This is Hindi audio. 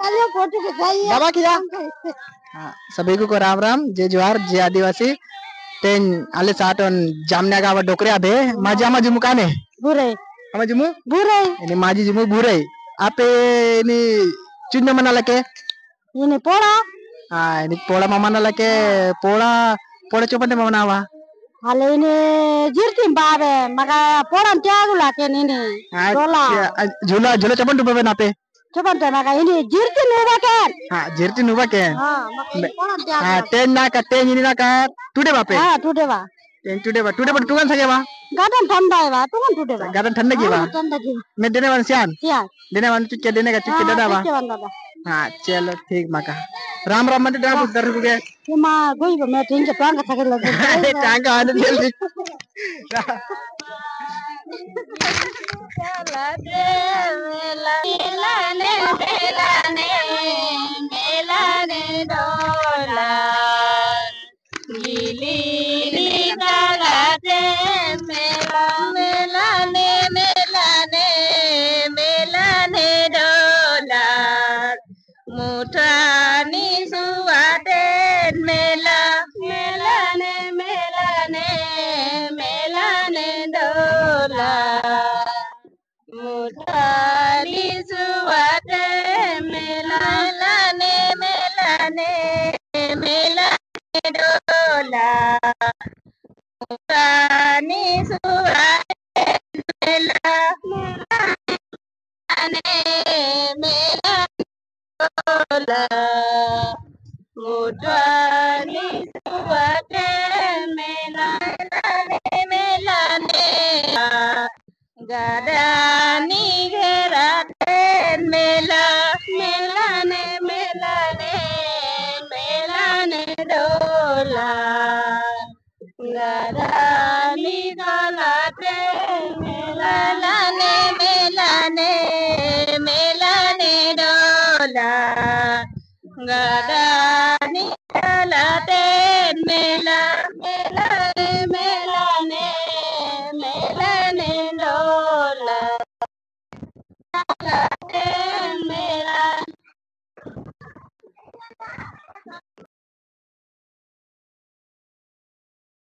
बाबा किया। हाँ, सभी को राम राम, जय जवाहर, जय आदिवासी। तेन आले साटन जामने गावा डोकरे आबे माजी आमा जुमु काने बुरे आमा जुमु बुरे ini maji jumu burai ape ini cunnya mana lake ini pola ini pola mana lake pola pola coba deh mana wa hal ini jirti babe maka pola tiagu lake ini dola jula jula coba tuh babe nape coba deh maka ini jirti nuba kan jirti nuba kan maka pola tiagu ten nak ten ini nak tude bape tude ba today बा टुगन सके बा गार्डन ठंडा है बा टुगन टुडे बा गार्डन ठंडा की बा मैं देने वाला सियान देने वाला चुके देने का चुके दादा बा हां चलो ठीक माका राम राम मत डाब उधर रुक गए ये मां गोई बा मैं ठीक है टांग थके लगे टांग आने जल्दी चला दे मेला ने डोला लीली मेला मेला ने डोला मुठानी सुवादे मेला मेला ने डोला मुठानी सुवादे मेला ने डोला मुठानी सुवादे मेला डोला मुठानी सुवादे मेला ने गादानी घेराते मेला ने डोला गादानी गलाते मेला ने डोला गादानी गलाते मेला